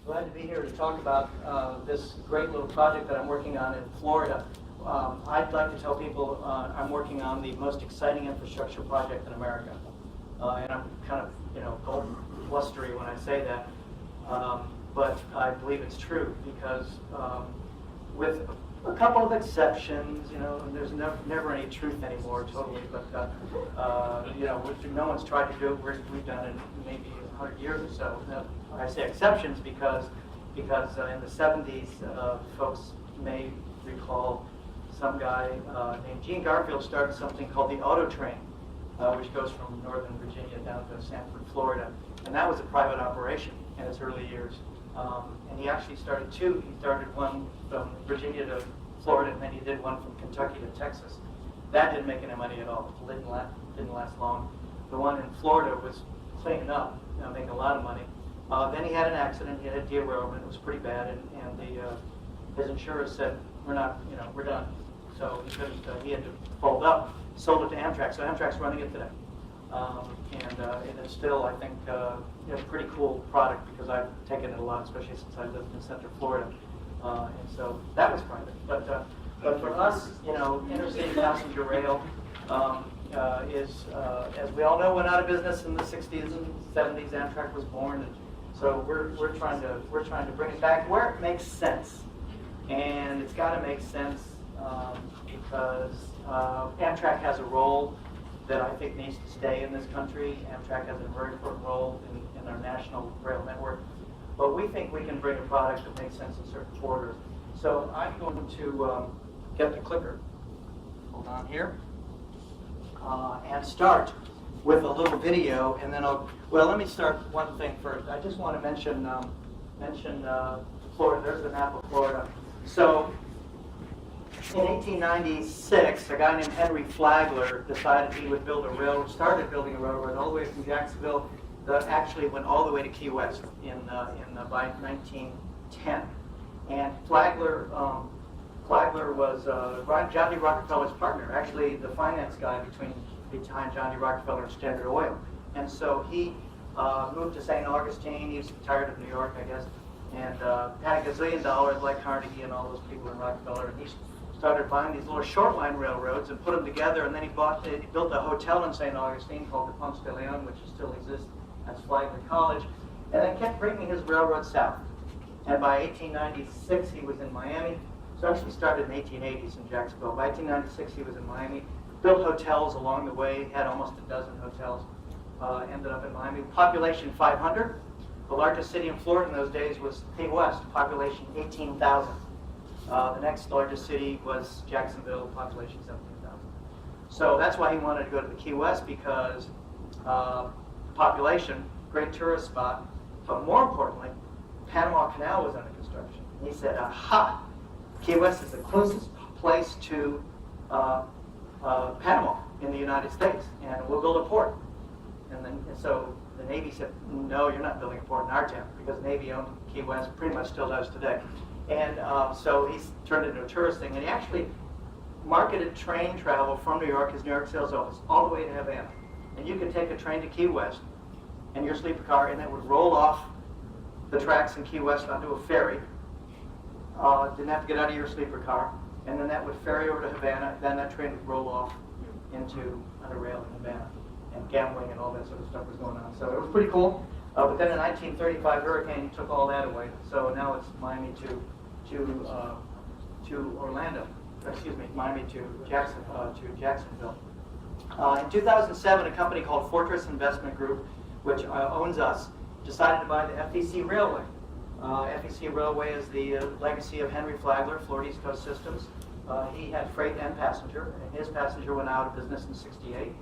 Glad to be here to talk about this great little project that I'm working on in Florida. I'd like to tell people I'm working on the most exciting infrastructure project in America. And I'm kind of, gold blustery when I say that. But I believe it's true because with a couple of exceptions, and there's never any truth anymore totally, but no one's tried to do it where we've done it in maybe 100 years or so. Now, I say exceptions because in the 70s, folks may recall some guy named Gene Garfield started something called the Auto Train, which goes from Northern Virginia down to Sanford, Florida. And that was a private operation in its early years. And he actually started two. He started one from Virginia to Florida, and then he did one from Kentucky to Texas. That didn't make any money at all. It didn't last long. The one in Florida was cleaning up, making a lot of money. Then he had an accident. He had a derailment. It was pretty bad, and his insurers said, we're done. So he had to fold up, sold it to Amtrak. So Amtrak's running it today. And it's still, I think, a pretty cool product because I've taken it a lot, especially since I lived in Central Florida. And so that was private. But for us, interstate passenger rail is, as we all know, went out of business in the 60s and 70s. Amtrak was born, and so we're trying to bring it back where it makes sense, and it's got to make sense because Amtrak has a role that I think needs to stay in this country. Amtrak has a very important role in our national rail network, but we think we can bring a product that makes sense in certain corridors. So I'm going to get the clicker. Hold on here. And start with a little video, and then let me start one thing first. I just want to mention Florida. There's the map of Florida. So in 1896, a guy named Henry Flagler decided he would build a railroad, started building a railroad all the way from Jacksonville, that actually went all the way to Key West by 1910. And Flagler was John D. Rockefeller's partner, actually the finance guy behind John D. Rockefeller and Standard Oil. And so he moved to St. Augustine. He was tired of New York, I guess, and had $1 gazillion like Carnegie and all those people in Rockefeller. And he started buying these little short line railroads and put them together. And then he built a hotel in St. Augustine called the Ponce de Leon, which still exists as Flagler College, and then kept bringing his railroad south. And by 1896, he was in Miami. So actually started in the 1880s in Jacksonville. By 1896, he was in Miami. Built hotels along the way, had almost a dozen hotels. Ended up in Miami. Population 500. The largest city in Florida in those days was Key West, population 18,000. The next largest city was Jacksonville, population 17,000. So that's why he wanted to go to the Key West, because population, great tourist spot, but more importantly, Panama Canal was under construction. And he said, aha, Key West is the closest place to Panama in the United States, and we'll build a port. And so the Navy said, no, you're not building a port in our town, because the Navy owned Key West, pretty much still does today. And so he turned it into a tourist thing, and he actually marketed train travel from New York, his New York sales office, all the way to Havana. And you could take a train to Key West in your sleeper car, and it would roll off the tracks in Key West onto a ferry. Didn't have to get out of your sleeper car, and then that would ferry over to Havana. Then that train would roll off on a rail in Havana, and gambling and all that sort of stuff was going on. So it was pretty cool. But then in 1935, hurricane took all that away. So now it's Miami to Orlando. Excuse me, Miami to Jacksonville. In 2007, a company called Fortress Investment Group, which owns us, decided to buy the FEC Railway. FEC Railway is the legacy of Henry Flagler, Florida East Coast Systems. He had freight and passenger, and his passenger went out of business in '68.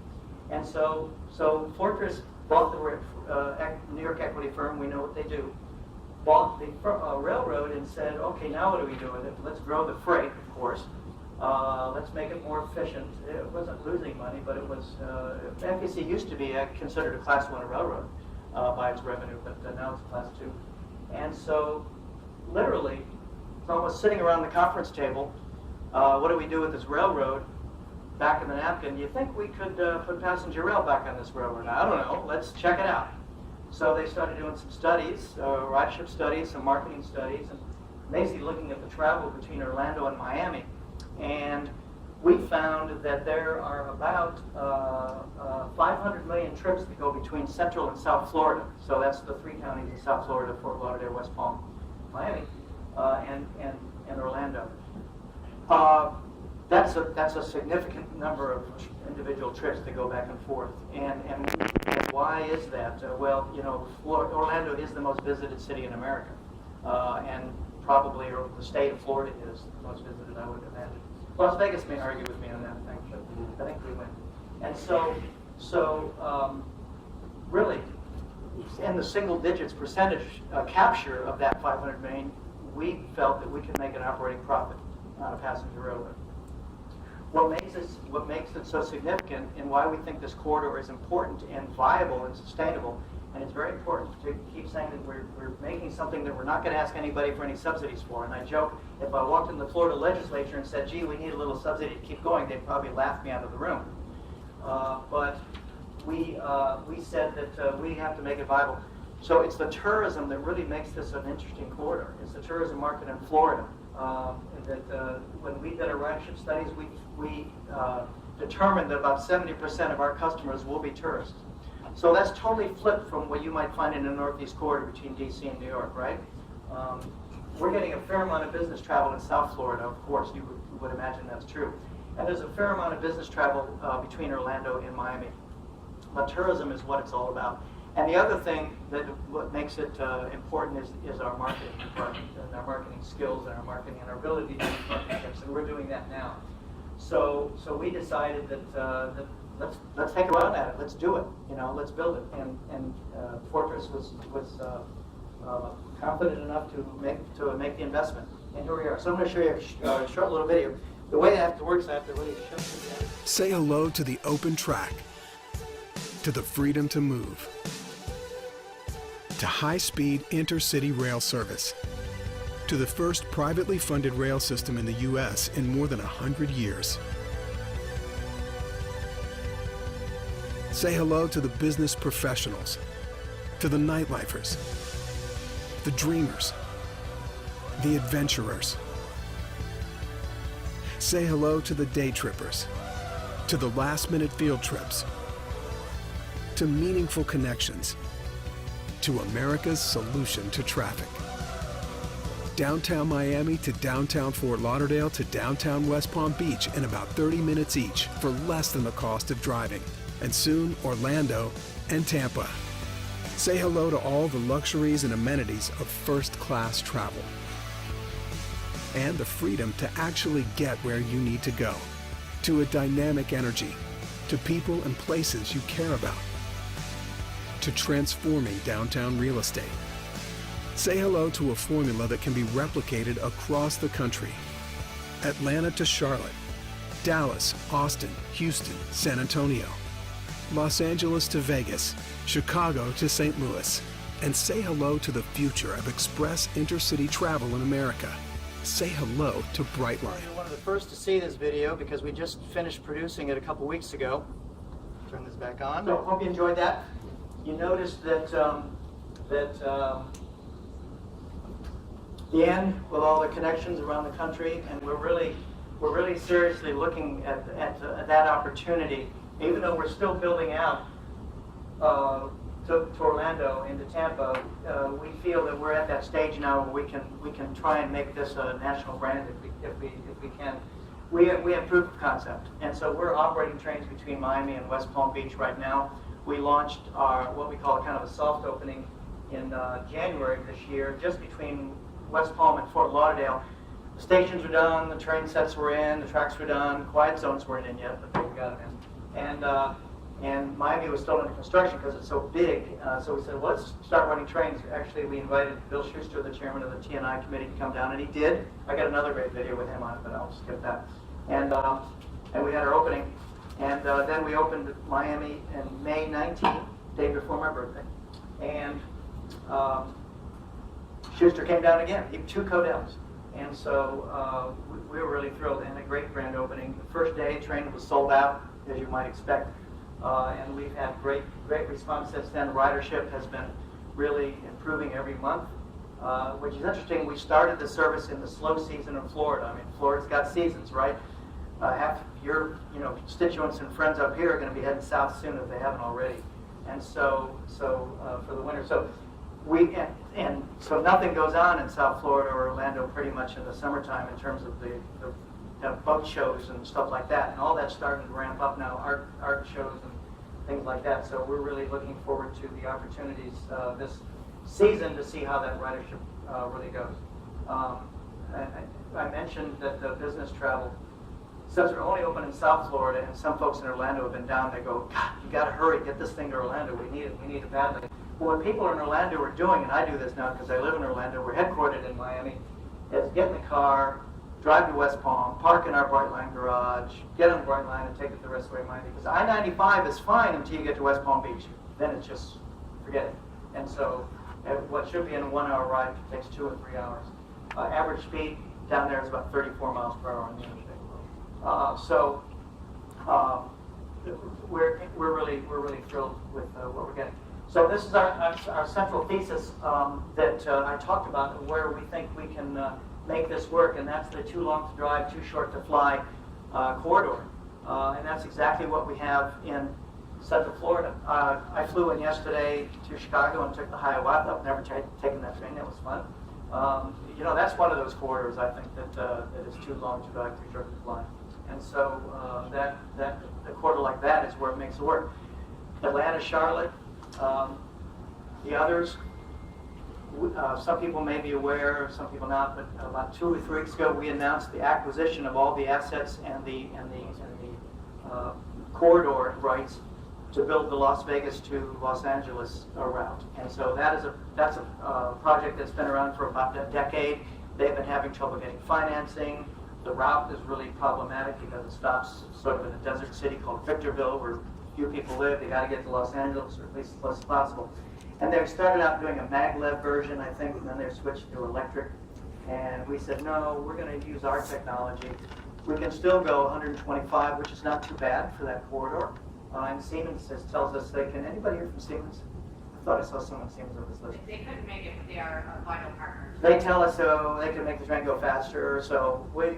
And so Fortress bought the New York equity firm, we know what they do, bought the railroad and said, okay, now what do we do with it? Let's grow the freight, of course. Let's make it more efficient. It wasn't losing money, but it was, FEC used to be considered a Class 1 railroad by its revenue, but now it's Class 2. And so, literally, it's almost sitting around the conference table, what do we do with this railroad? Back in the napkin, you think we could put passenger rail back on this railroad? I don't know, let's check it out. So they started doing some studies, ridership studies, some marketing studies, and basically looking at the travel between Orlando and Miami. And we found that there are about 500 million trips that go between Central and South Florida. So that's the 3 counties in South Florida: Fort Lauderdale, West Palm, Miami, and Orlando. That's a significant number of individual trips that go back and forth. And why is that? Well, you know, Orlando is the most visited city in America, and probably the state of Florida is the most visited, I would imagine. Las Vegas may argue with me on that thing, but I think we win. And so really, in the single digits percentage capture of that 500 million, we felt that we could make an operating profit on a passenger railway. What makes it so significant, and why we think this corridor is important and viable and sustainable, and it's very important to keep saying that we're making something that we're not going to ask anybody for any subsidies for. And I joke, if I walked in the Florida legislature and said, gee, we need a little subsidy to keep going, they'd probably laugh me out of the room. But we said that we have to make it viable. So it's the tourism that really makes this an interesting corridor. It's the tourism market in Florida. When we did our ridership studies, we determined that about 70% of our customers will be tourists. So that's totally flipped from what you might find in the Northeast corridor between DC and New York, right? We're getting a fair amount of business travel in South Florida, of course, you would imagine that's true. And there's a fair amount of business travel between Orlando and Miami. But tourism is what it's all about. And the other thing what makes it important is our marketing department and our marketing skills and our marketing and our ability to do partnerships, and we're doing that now. So we decided that let's take a run at it. Let's do it. You know, let's build it. And Fortress was confident enough to make the investment. And here we are. So I'm going to show you a short little video. The way that works, I have to really show you. Say hello to the open track, to the freedom to move, to high-speed intercity rail service, to the first privately funded rail system in the U.S. in more than 100 years. Say hello to the business professionals, to the nightlifers, the dreamers, the adventurers. Say hello to the day trippers, to the last-minute field trips, to meaningful connections, to America's solution to traffic. Downtown Miami to downtown Fort Lauderdale to downtown West Palm Beach in about 30 minutes each for less than the cost of driving. And soon, Orlando and Tampa. Say hello to all the luxuries and amenities of first-class travel. And the freedom to actually get where you need to go. To a dynamic energy. To people and places you care about. To transforming downtown real estate. Say hello to a formula that can be replicated across the country. Atlanta to Charlotte, Dallas, Austin, Houston, San Antonio, Los Angeles to Vegas, Chicago to St. Louis. And say hello to the future of express intercity travel in America. Say hello to Brightline. You're one of the first to see this video because we just finished producing it a couple weeks ago. Turn this back on. So hope you enjoyed that. You noticed that the end with all the connections around the country, and we're really seriously looking at that opportunity. Even though we're still building out to Orlando into Tampa, we feel that we're at that stage now where we can try and make this a national brand if we can. We have proof of concept, and so we're operating trains between Miami and West Palm Beach right now. We launched our what we call kind of a soft opening in January of this year, just between West Palm and Fort Lauderdale. The stations were done, the train sets were in, the tracks were done, quiet zones weren't in yet, but we got them in. And Miami was still under construction because it's so big. So we said, well, let's start running trains. Actually, we invited Bill Schuster, the chairman of the T&I committee, to come down, and he did. I got another great video with him on it, but I'll skip that. And we had our opening. And then we opened Miami in May 19th, day before my birthday. And Schuster came down again. He had 2 co-downs. And so we were really thrilled, and a great grand opening. The first day, train was sold out, as you might expect. And we've had great response since then. Ridership has been really improving every month, which is interesting. We started the service in the slow season in Florida. I mean, Florida's got seasons, right? Half your constituents and friends up here are going to be heading south soon if they haven't already. And so for the winter, so so nothing goes on in South Florida or Orlando pretty much in the summertime in terms of the boat shows and stuff like that. And all that's starting to ramp up now, art shows and things like that. So we're really looking forward to the opportunities this season to see how that ridership really goes. I mentioned that the business travel, since we're only open in South Florida, and some folks in Orlando have been down, they go, God, you got to hurry, get this thing to Orlando. We need it badly. Well, what people in Orlando are doing, and I do this now because I live in Orlando, we're headquartered in Miami, is get in the car, drive to West Palm, park in our Brightline garage, get on the Brightline and take it the rest of the way to Miami. Because I-95 is fine until you get to West Palm Beach. Then it's just, forget it. And so what should be in a 1 hour ride takes 2 or 3 hours. Average speed down there is about 34 miles per hour on the interstate. We're really thrilled with what we're getting. So this is our central thesis that I talked about, and where we think we can make this work, and that's the too long to drive, too short to fly corridor. And that's exactly what we have in Central Florida. I flew in yesterday to Chicago and took the Hiawatha. I've never taken that train. That was fun. That's one of those corridors, I think, that is too long to drive, too short to fly. And so a corridor like that is where it makes it work. Atlanta, Charlotte, the others, some people may be aware, some people not, but about 2 or 3 weeks ago we announced the acquisition of all the assets and the corridor rights to build the Las Vegas to Los Angeles route. And so that's a project that's been around for about a decade. They've been having trouble getting financing. The route is really problematic because it stops sort of in a desert city called Victorville, where few people live. They got to get to Los Angeles, or at least as close as possible. And they started out doing a maglev version, I think, and then they switched to electric. And we said, no, we're going to use our technology. We can still go 125, which is not too bad for that corridor. And Siemens tells us they can. Anybody here from Siemens? I thought I saw someone Siemens on this list. They couldn't make it, but they are a vital partner. They tell us so they can make the train go faster. So we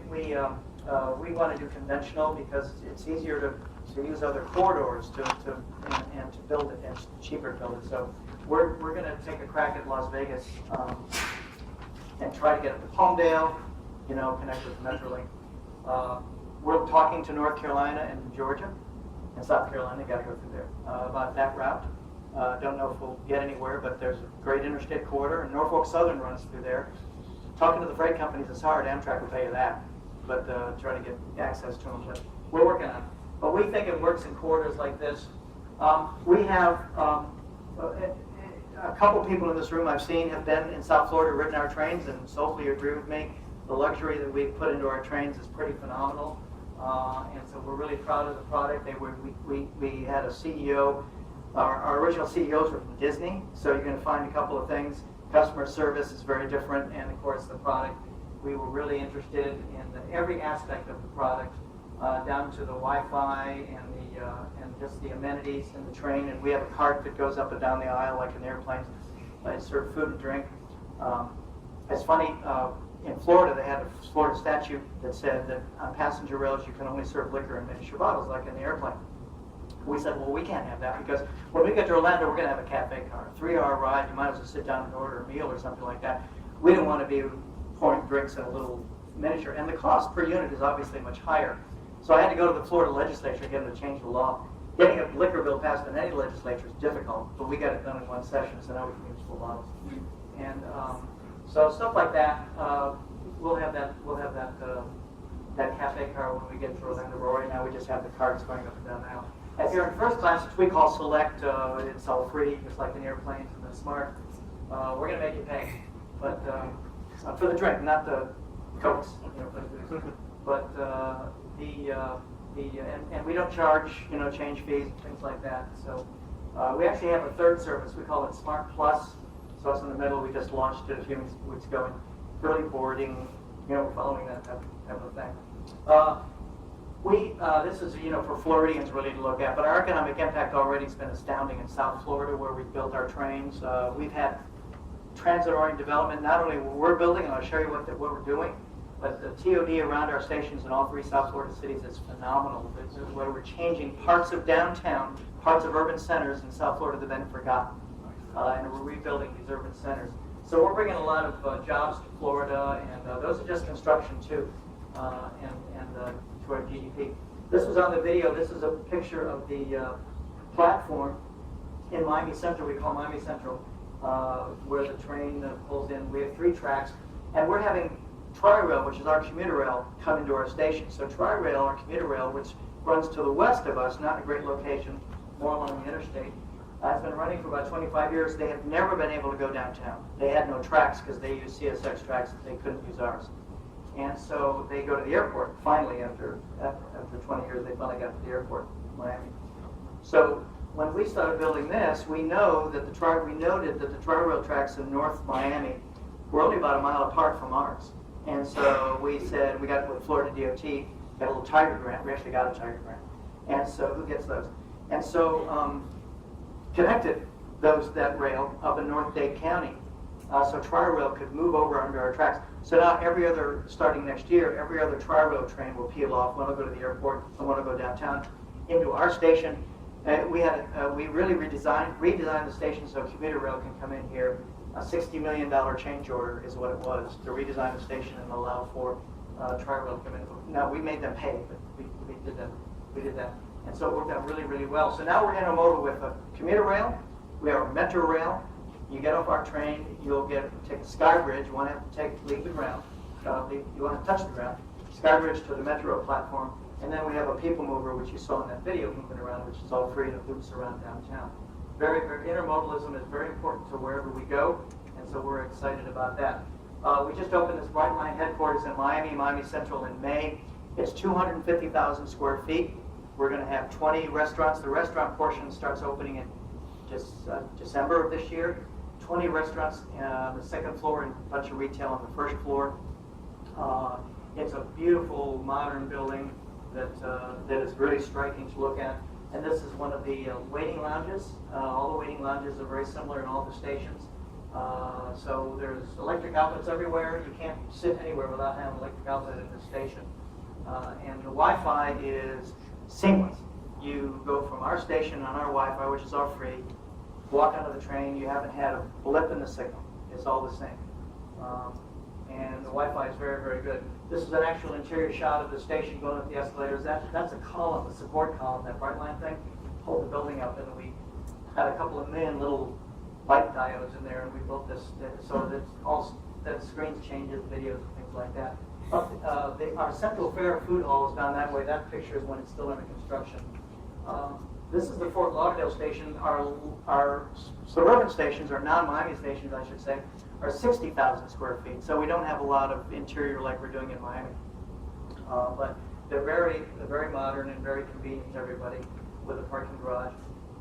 want to do conventional because it's easier to use other corridors and to build it, and it's cheaper to build it. So we're going to take a crack at Las Vegas and try to get up to Palmdale, connect with the Metrolink. We're talking to North Carolina and Georgia and South Carolina. Got to go through there about that route. Don't know if we'll get anywhere, but there's a great interstate corridor, and Norfolk Southern runs through there. Talking to the freight companies is hard. Amtrak will pay you that, but try to get access to them. But we're working on it. But we think it works in corridors like this. We have a couple people in this room I've seen have been in South Florida, ridden our trains, and hopefully you agree with me. The luxury that we've put into our trains is pretty phenomenal, and so we're really proud of the product. We had a CEO. Our original CEOs were from Disney, so you're going to find a couple of things. Customer service is very different, and of course the product. We were really interested in every aspect of the product, down to the Wi-Fi and just the amenities in the train. And we have a cart that goes up and down the aisle like an airplane. They serve food and drink. It's funny, in Florida they had a Florida statute that said that on passenger rails you can only serve liquor in miniature bottles like in the airplane. We said, well, we can't have that because when we get to Orlando, we're going to have a cafe car. A 3-hour ride, you might as well sit down and order a meal or something like that. We didn't want to be pouring drinks in a little miniature. And the cost per unit is obviously much higher. So I had to go to the Florida legislature and get them to change the law. Getting a liquor bill passed in any legislature is difficult, but we got it done in one session, so now we can use full bottles. And so stuff like that, we'll have that cafe car when we get to Orlando. Right now we just have the carts going up and down the aisle. If you're in first class, which we call select, it's all free, just like in airplanes and the smart. We're going to make you pay, but for the drink, not the cokes. But and we don't charge change fees and things like that. So we actually have a third service. We call it Smart Plus. So it's in the middle. We just launched it a few weeks ago. And early boarding, we're following that type of thing. This is, for Floridians really to look at, but our economic impact already has been astounding in South Florida where we've built our trains. We've had transit-oriented development, not only what we're building, and I'll show you what we're doing, but the TOD around our stations in all 3 South Florida cities is phenomenal. Where we're changing parts of downtown, parts of urban centers in South Florida that have been forgotten, and we're rebuilding these urban centers. So we're bringing a lot of jobs to Florida, and those are just construction too, and to our GDP. This was on the video. This is a picture of the platform in Miami Central. We call Miami Central, where the train pulls in. We have 3 tracks, and we're having Tri-Rail, which is our commuter rail, come into our station. So Tri-Rail, our commuter rail, which runs to the west of us, not a great location, more along the interstate, it's been running for about 25 years. They have never been able to go downtown. They had no tracks because they used CSX tracks. They couldn't use ours. And so they go to the airport. Finally, after 20 years, they finally got to the airport in Miami. So when we started building this, we noted that the Tri-Rail tracks in North Miami were only about a mile apart from ours. And so we said, we got with Florida DOT, got a little Tiger grant. We actually got a Tiger grant. And so who gets those? And so connected that rail up in North Dade County, so Tri-Rail could move over under our tracks. So now starting next year, every other Tri-Rail train will peel off. One will go to the airport, and one will go downtown into our station. We really redesigned the station so commuter rail can come in here. A $60 million change order is what it was to redesign the station and allow for Tri-Rail to come in. Now we made them pay, but we did that. And so it worked out really, really well. So now we're intermodal with a commuter rail. We have a metro rail. You get off our train, you'll take the Sky Bridge. You won't have to leave the ground. You won't have to touch the ground. Sky Bridge to the metro platform. And then we have a people mover, which you saw in that video moving around, which is all free and it loops around downtown. Intermodalism is very important to wherever we go, and so we're excited about that. We just opened this Brightline headquarters in Miami Central in May. It's 250,000 square feet. We're going to have 20 restaurants. The restaurant portion starts opening in December of this year. 20 restaurants on the second floor and a bunch of retail on the first floor. It's a beautiful modern building that is really striking to look at. And this is one of the waiting lounges. All the waiting lounges are very similar in all the stations. So there's electric outlets everywhere. You can't sit anywhere without having an electric outlet in the station. And the Wi-Fi is seamless. You go from our station on our Wi-Fi, which is all free, walk onto the train. You haven't had a blip in the signal. It's all the same. And the Wi-Fi is very, very good. This is an actual interior shot of the station going up the escalators. That's a column, a support column, that Brightline thing, hold the building up. And we had a couple of million little light diodes in there, and we built this so that screens changes, videos, and things like that. Our Central Fair food hall is down that way. That picture is when it's still under construction. This is the Fort Lauderdale station. Our suburban stations, or non-Miami stations, I should say, are 60,000 square feet. So we don't have a lot of interior like we're doing in Miami. But they're very modern and very convenient to everybody with a parking garage.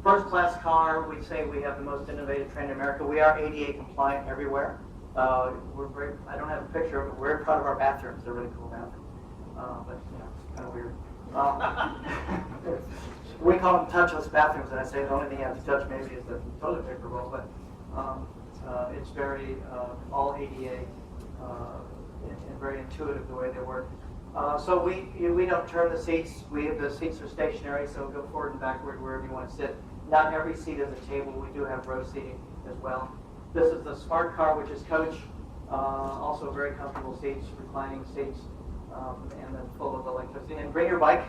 First class car, we say we have the most innovative train in America. We are ADA compliant everywhere. I don't have a picture of it. We're proud of our bathrooms. They're really cool bathrooms. But it's kind of weird. We call them touchless bathrooms, and I say the only thing you have to touch maybe is the toilet paper roll, but it's very all ADA and very intuitive the way they work. So we don't turn the seats. The seats are stationary, so go forward and backward wherever you want to sit. Not every seat is a table. We do have row seating as well. This is the smart car, which is coach. Also very comfortable seats, reclining seats, and then full of electricity. And bring your bike.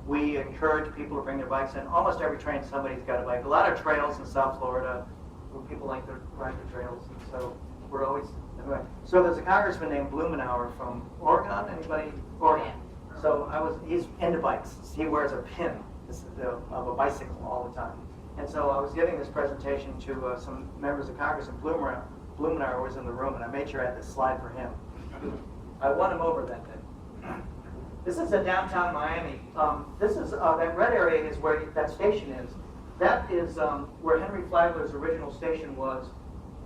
We encourage people to bring their bikes in. Almost every train, somebody's got a bike. A lot of trails in South Florida where people like to ride the trails. And so we're always, anyway. So there's a congressman named Blumenauer from Oregon. Anybody? Oregon. So he's into bikes. He wears a pin of a bicycle all the time. And so I was giving this presentation to some members of Congress, and Blumenauer was in the room, and I made sure I had this slide for him. I won him over that day. This is a downtown Miami. This is that red area is where that station is. That is where Henry Flagler's original station was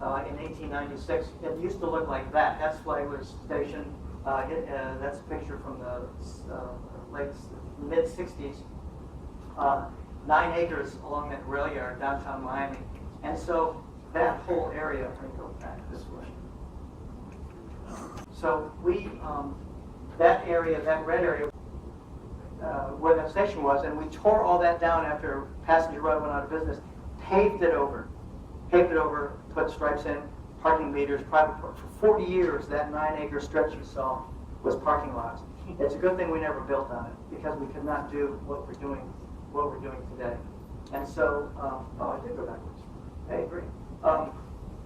in 1896. It used to look like that. That's Flagler's station. That's a picture from the mid-60s, 9 acres along that rail yard downtown Miami. And so that whole area, let me go back this way. So we, that area, that red area, where that station was, and we tore all that down after passenger rail went out of business, paved it over, put stripes in, parking meters, private park. For 40 years, that 9-acre stretch you saw was parking lots. It's a good thing we never built on it, because we could not do what we're doing today. And so, I did go backwards. Hey, great.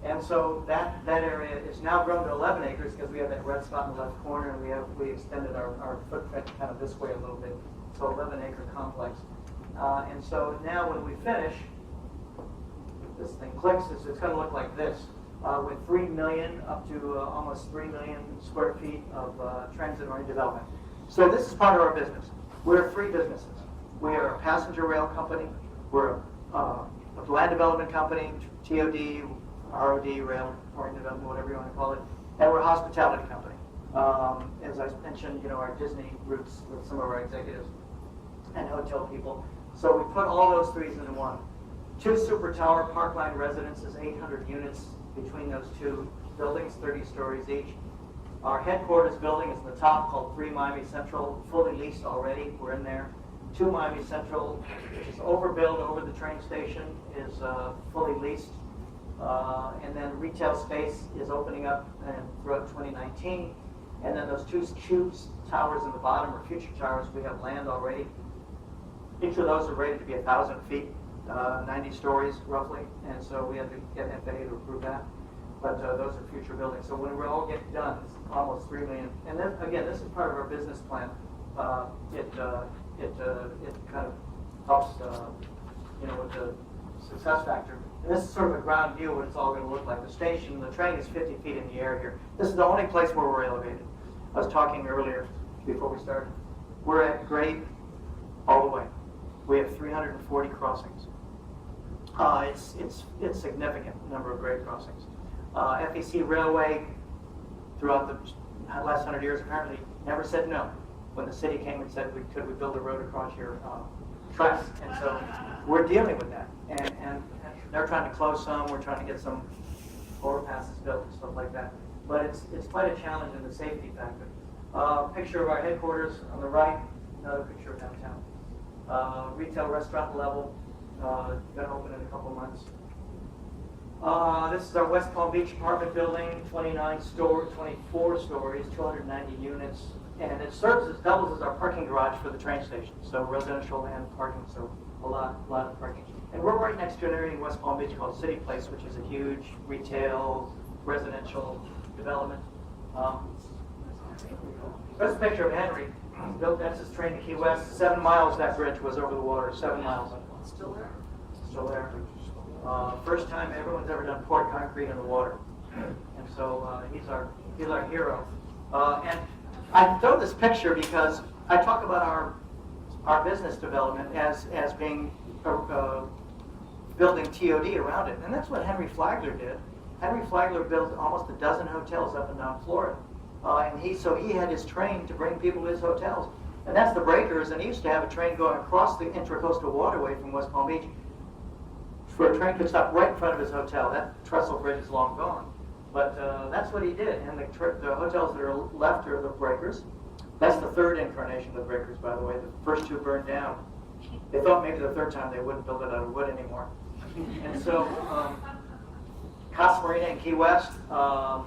And so that area is now grown to 11 acres because we have that red spot in the left corner, and we extended our footprint kind of this way a little bit. So 11-acre complex. And so now when we finish, if this thing clicks, it's going to look like this. With 3 million up to almost 3 million square feet of transit-oriented development. So this is part of our business. We're 3 businesses. We are a passenger rail company. We're a land development company, TOD, ROD, rail-oriented development, whatever you want to call it. And we're a hospitality company. As I mentioned, our Disney roots with some of our executives and hotel people. So we put all those 3s into one. 2 super tower Parkline residences, 800 units between those 2 buildings, 30 stories each. Our headquarters building is the top, called 3 Miami Central, fully leased already. We're in there. 2 Miami Central, which is overbuilt over the train station, is fully leased. And then retail space is opening up throughout 2019. And then those 2 cubes towers in the bottom are future towers. We have land already. Each of those are rated to be 1,000 feet, 90 stories roughly. And so we have to get FAA to approve that. But those are future buildings. So when we all get done, it's almost 3 million. And then again, this is part of our business plan. It kind of helps, with the success factor. And this is sort of a ground view of what it's all going to look like. The station, the train is 50 feet in the air here. This is the only place where we're elevated. I was talking earlier before we started. We're at grade all the way. We have 340 crossings. It's significant number of grade crossings. FEC Railway, throughout the last 100 years, apparently never said no. When the city came and said, could we build a road across your tracks? And so we're dealing with that. And they're trying to close some. We're trying to get some overpasses built and stuff like that. But it's quite a challenge in the safety factor. Picture of our headquarters on the right, another picture of downtown. Retail restaurant level, going to open in a couple months. This is our West Palm Beach apartment building, 24 stories, 290 units. And it doubles as our parking garage for the train station. So residential and parking, so a lot of parking. And we're right next to an area in West Palm Beach called City Place, which is a huge retail, residential development. There's a picture of Henry. That's his train to Key West. 7 miles that bridge was over the water, 7 miles. Still there? Still there. First time everyone's ever done poured concrete in the water. And so he's our hero. And I throw this picture because I talk about our business development as being building TOD around it, and that's what Henry Flagler did. Henry Flagler built almost a dozen hotels up and down Florida, and he had his train to bring people to his hotels, and that's the breakers. And he used to have a train going across the Intracoastal Waterway from West Palm Beach, where a train could stop right in front of his hotel. That trestle bridge is long gone. But that's what he did, and the hotels that are left are the breakers. That's the 3rd incarnation of the breakers, by the way. The first 2 burned down. They thought maybe the 3rd time they wouldn't build it out of wood anymore. And so, Casa Marina in Key West, and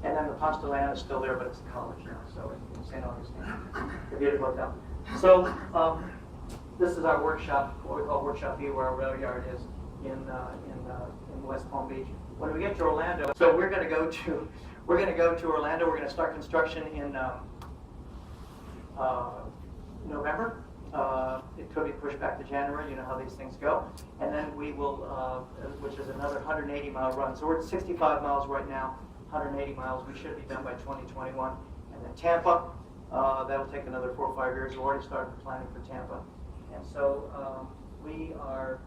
then the Ponce de Leon is still there, but it's a college now, so in St. Augustine, a beautiful hotel. So, this is our workshop, what we call Workshop B, where our rail yard is in West Palm Beach. When we get to Orlando, so we're going to go to Orlando. We're going to start construction in November. It could be pushed back to January. You know how these things go. And then we will, which is another 180-mile run. So we're at 65 miles right now, 180 miles. We should be done by 2021. And then Tampa, that'll take another 4 or 5 years. We've already started planning for Tampa. And so we are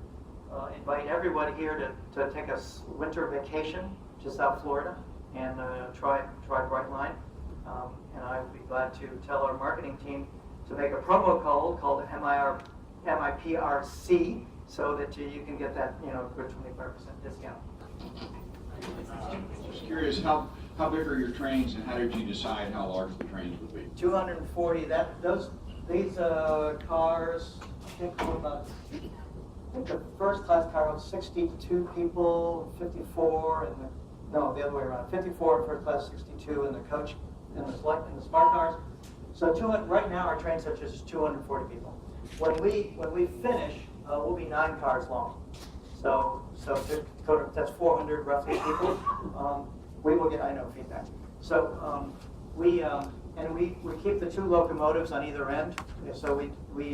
invite everybody here to take a winter vacation to South Florida and try Brightline. And I would be glad to tell our marketing team to make a promo code called MIPRC, so that you can get that, good 25% discount. Just curious, how big are your trains, and how did you decide how large the trains would be? 240. These cars, I think the first class car was 62 people, 54, the other way around. 54 in first class, 62 in the coach, in the smart cars. So right now our train set is 240 people. When we finish, we'll be 9 cars long. So that's 400 roughly people. We will get, I know, feedback. So we keep the 2 locomotives on either end. So we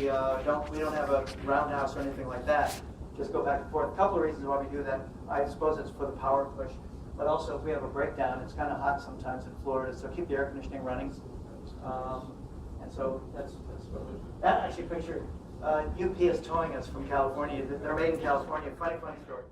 don't have a roundhouse or anything like that. Just go back and forth. A couple of reasons why we do that. I suppose it's for the power push, but also if we have a breakdown, it's kind of hot sometimes in Florida. So keep the air conditioning running. And so that's what we. That actually picture UP is towing us from California. They're made in California. Funny story.